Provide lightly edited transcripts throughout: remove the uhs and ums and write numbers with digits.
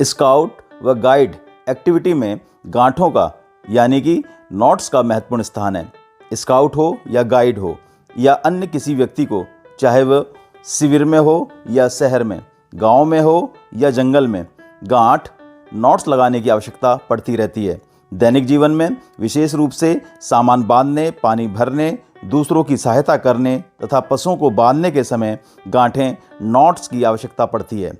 Scout व guide activity में गांठों का यानी कि नॉट्स का महत्वपूर्ण स्थान है। स्काउट हो या गाइड हो या अन्य किसी व्यक्ति को, चाहे वह शिविर में हो या शहर में, गांव में हो या जंगल में, गांठ नॉट्स लगाने की आवश्यकता पड़ती रहती है। दैनिक जीवन में विशेष रूप से सामान बांधने, पानी भरने, दूसरों की सहायता करने तथा पशुओं को बांधने के समय गांठें नॉट्स की आवश्यकता पड़ती है।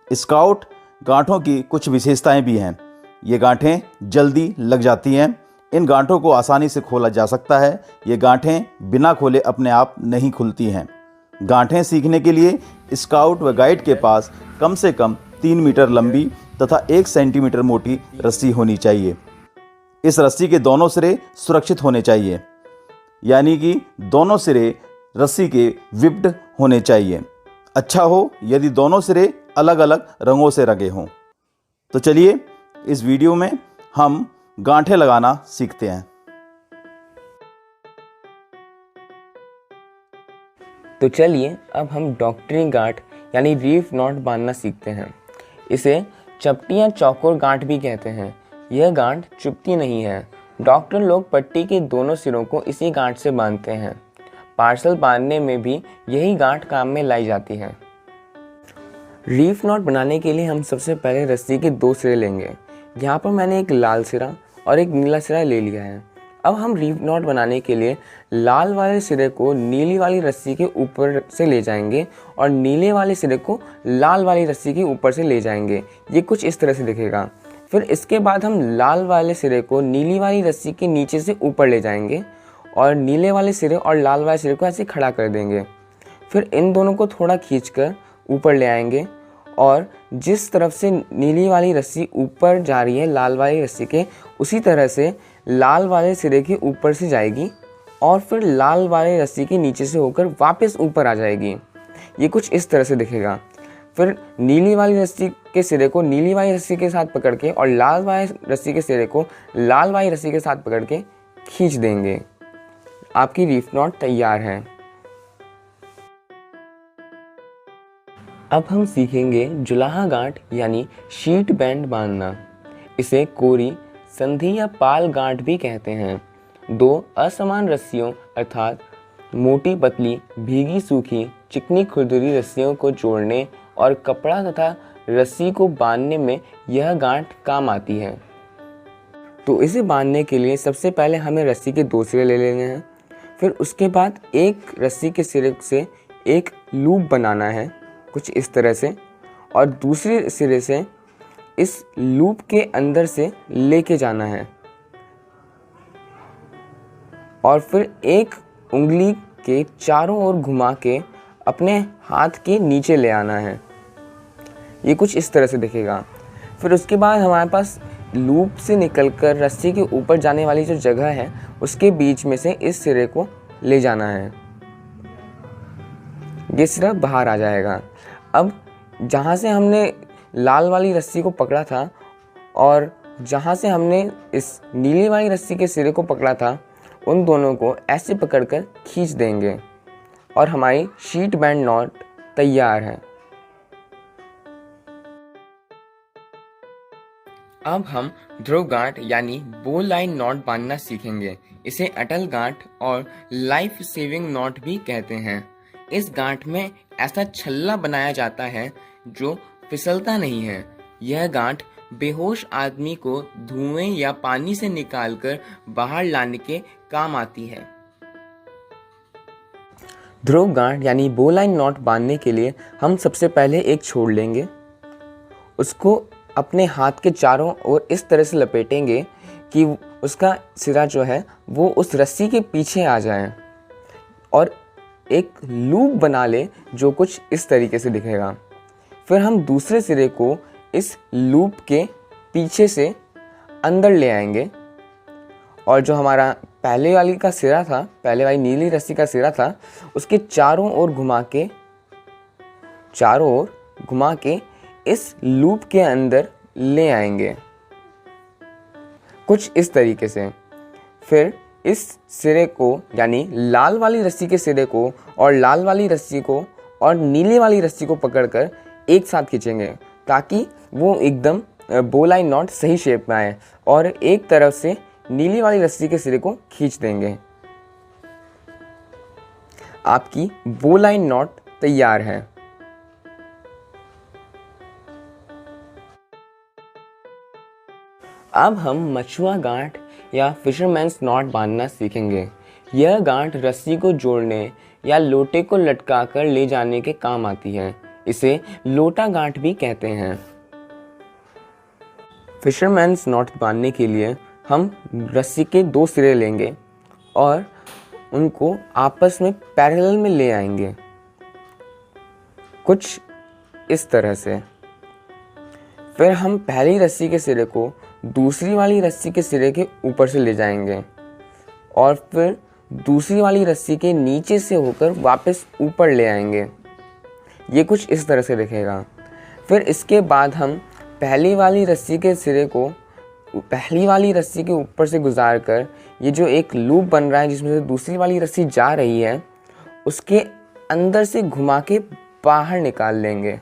स्काउट गांठों की कुछ विशेषताएं भी हैं। ये गांठें जल्दी लग जाती हैं। इन गांठों को आसानी से खोला जा सकता है। ये गांठें बिना खोले अपने आप नहीं खुलती हैं। गांठें सीखने के लिए स्काउट व गाइड के पास कम से कम 3 मीटर लंबी तथा 1 सेंटीमीटर मोटी रस्सी होनी चाहिए। इस रस्सी के दोनों सिरे सुरक्षित होने चाहिए, यानी कि दोनों सिरे रस्सी के विप्ड होने चाहिए। अच्छा हो यदि दोनों सिरे अलग अलग रंगों से रंगे हों। तो चलिए इस वीडियो में हम गांठें लगाना सीखते हैं। तो चलिए अब हम डॉक्टरी गांठ यानी रीफ नॉट बांधना सीखते हैं। इसे चपटी या चौकोर गांठ भी कहते हैं। यह गांठ चुभती नहीं है। डॉक्टर लोग पट्टी के दोनों सिरों को इसी गांठ से बांधते हैं। पार्सल बांधने में भी यही गांठ काम में लाई जाती है। रीफ नॉट बनाने के लिए हम सबसे पहले रस्सी के 2 सिरे लेंगे। यहाँ पर मैंने एक लाल सिरा और एक नीला सिरा ले लिया है। अब हम रीफ नॉट बनाने के लिए लाल वाले सिरे को नीली वाली रस्सी के ऊपर से ले जाएंगे और नीले वाले सिरे को लाल वाली रस्सी के ऊपर से ले जाएंगे। ये कुछ इस तरह से दिखेगा। फिर इसके बाद हम लाल वाले सिरे को नीली वाली रस्सी के नीचे से ऊपर ले जाएंगे और नीले वाले सिरे और लाल वाले सिरे को ऐसे खड़ा कर देंगे। फिर इन दोनों को थोड़ा खींचकर ऊपर ले आएंगे और जिस तरफ से नीली वाली रस्सी ऊपर जा रही है लाल वाली रस्सी के, उसी तरह से लाल वाले सिरे के ऊपर से जाएगी और फिर लाल वाले रस्सी के नीचे से होकर वापस ऊपर आ जाएगी। ये कुछ इस तरह से दिखेगा। फिर नीली वाली रस्सी के सिरे को नीली वाली रस्सी के साथ पकड़ के और लाल वाली रस्सी के सिरे को लाल वाली रस्सी के साथ पकड़ के खींच देंगे। आपकी रीफ नॉट तैयार है। अब हम सीखेंगे जुलाहा गांठ यानी शीट बैंड बांधना। इसे कोरी, संधि या पाल गांठ भी कहते हैं। 2 असमान रस्सियों अर्थात मोटी पतली, भीगी सूखी, चिकनी खुरदुरी रस्सियों को जोड़ने और कपड़ा तथा रस्सी को बांधने में यह गांठ काम आती है। तो इसे बांधने के लिए सबसे पहले हमें रस्सी के 2 सिरे ले लेने हैं। फिर उसके बाद एक रस्सी के सिरे से एक लूप बनाना है कुछ इस तरह से, और दूसरे सिरे से इस लूप के अंदर से लेके जाना है और फिर एक उंगली के चारों ओर घुमा के अपने हाथ के नीचे ले आना है। ये कुछ इस तरह से दिखेगा। फिर उसके बाद हमारे पास लूप से निकलकर रस्सी के ऊपर जाने वाली जो जगह है उसके बीच में से इस सिरे को ले जाना है। ये सिरा बाहर आ जाएगा। अब जहाँ से हमने लाल वाली रस्सी को पकड़ा था और जहाँ से हमने इस नीली वाली रस्सी के सिरे को पकड़ा था, उन दोनों को ऐसे पकड़कर खींच देंगे और हमारी शीट बैंड नॉट तैयार है। अब हम ध्रुव गांठ यानी बो लाइन नॉट बांधना सीखेंगे। इसे अटल गांठ और लाइफ सेविंग नॉट भी कहते हैं। इस गांठ में ऐसा छल्ला बनाया जाता है जो फिसलता नहीं है। यह गांठ बेहोश आदमी को धुएं या पानी से निकालकर बाहर लाने के काम आती है। ध्रुव गांठ यानी बो लाइन नॉट बांधने के लिए हम सबसे पहले एक छोड़ लेंगे। उसको अपने हाथ के चारों ओर इस तरह से लपेटेंगे कि उसका सिरा जो है वो उस रस्सी के पीछे आ जाए और एक लूप बना ले जो कुछ इस तरीके से दिखेगा। फिर हम दूसरे सिरे को इस लूप के पीछे से अंदर ले आएंगे और जो हमारा पहले वाली का सिरा था, पहले वाली नीली रस्सी का सिरा था, उसके चारों ओर घुमा के इस लूप के अंदर ले आएंगे कुछ इस तरीके से। फिर इस सिरे को यानी लाल वाली रस्सी के सिरे को और लाल वाली रस्सी को और नीली वाली रस्सी को पकड़कर एक साथ खींचेंगे ताकि वो एकदम बो लाइन नॉट सही शेप में आए, और एक तरफ से नीली वाली रस्सी के सिरे को खींच देंगे। आपकी बो लाइन नॉट तैयार है। अब हम मछुआ गांठ या फिशरमैन्स नॉट बांधना सीखेंगे। यह गांठ रस्सी को जोड़ने या लोटे को लटकाकर ले जाने के काम आती है। इसे लोटा गांठ भी कहते हैं। फिशरमैन्स नॉट बांधने के लिए हम रस्सी के 2 सिरे लेंगे और उनको आपस में पैरेलल में ले आएंगे, कुछ इस तरह से। फिर हम पहली रस्सी के सिरे को दूसरी वाली रस्सी के सिरे के ऊपर से ले जाएंगे और फिर दूसरी वाली रस्सी के नीचे से होकर वापस ऊपर ले आएंगे। ये कुछ इस तरह से दिखेगा। फिर इसके बाद हम पहली वाली रस्सी के सिरे को पहली वाली रस्सी के ऊपर से गुजार कर ये जो एक लूप बन रहा है जिसमें से दूसरी वाली रस्सी जा रही है, उसके अंदर से घुमा के बाहर निकाल लेंगे।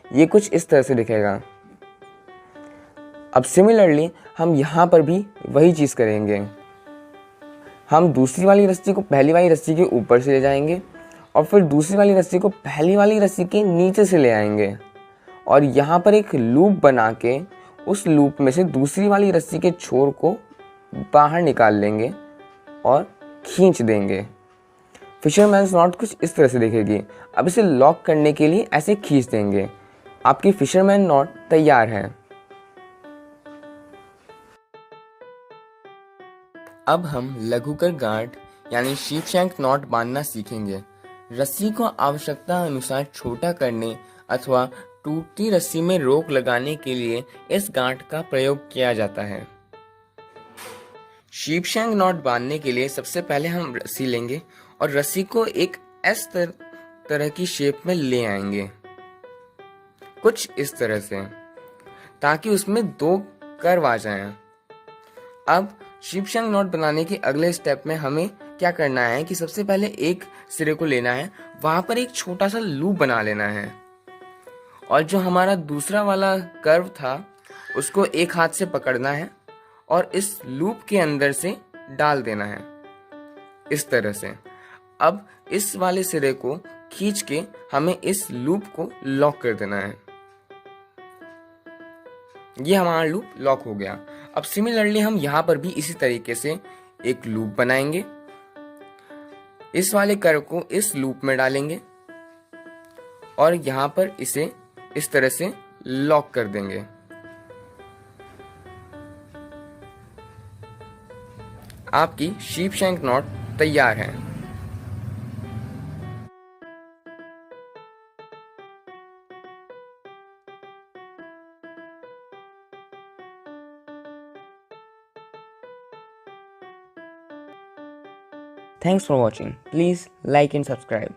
ये कुछ इस तरह से दिखेगा। अब सिमिलरली हम यहाँ पर भी वही चीज़ करेंगे। हम दूसरी वाली रस्सी को पहली वाली रस्सी के ऊपर से ले जाएंगे और फिर दूसरी वाली रस्सी को पहली वाली रस्सी के नीचे से ले आएंगे और यहाँ पर एक लूप बना के उस लूप में से दूसरी वाली रस्सी के छोर को बाहर निकाल लेंगे और खींच देंगे। फिशरमैन्स नॉट कुछ इस तरह से दिखेगी। अब इसे लॉक करने के लिए ऐसे खींच देंगे। आपकी फिशरमैन नॉट तैयार है। अब हम लघुकर गांठ यानी शीपशैंक नॉट बांधना सीखेंगे। रस्सी को आवश्यकता अनुसार छोटा करने अथवा टूटती रस्सी में रोक लगाने के लिए इस गांठ का प्रयोग किया जाता है। शीपशैंक नॉट बांधने के लिए सबसे पहले हम रस्सी लेंगे और रस्सी को एक एस तरह की शेप में ले आएंगे, कुछ इस तरह से, ताकि उसमें 2 कर्व आ जाएं। अब शीपशैंक नॉट बनाने के अगले स्टेप में हमें क्या करना है कि सबसे पहले एक सिरे को लेना है, वहां पर एक छोटा सा लूप बना लेना है और जो हमारा दूसरा वाला कर्व था उसको एक हाथ से पकड़ना है और इस लूप के अंदर से डाल देना है, इस तरह से। अब इस वाले सिरे को खींच के हमें इस लूप को लॉक कर देना है। ये हमारा लूप लॉक हो गया। अब सिमिलरली हम यहाँ पर भी इसी तरीके से एक लूप बनाएंगे, इस वाले कर्व को इस लूप में डालेंगे और यहाँ पर इसे इस तरह से लॉक कर देंगे। आपकी शीपशैंक नॉट तैयार है। Thanks for watching. Please like and subscribe.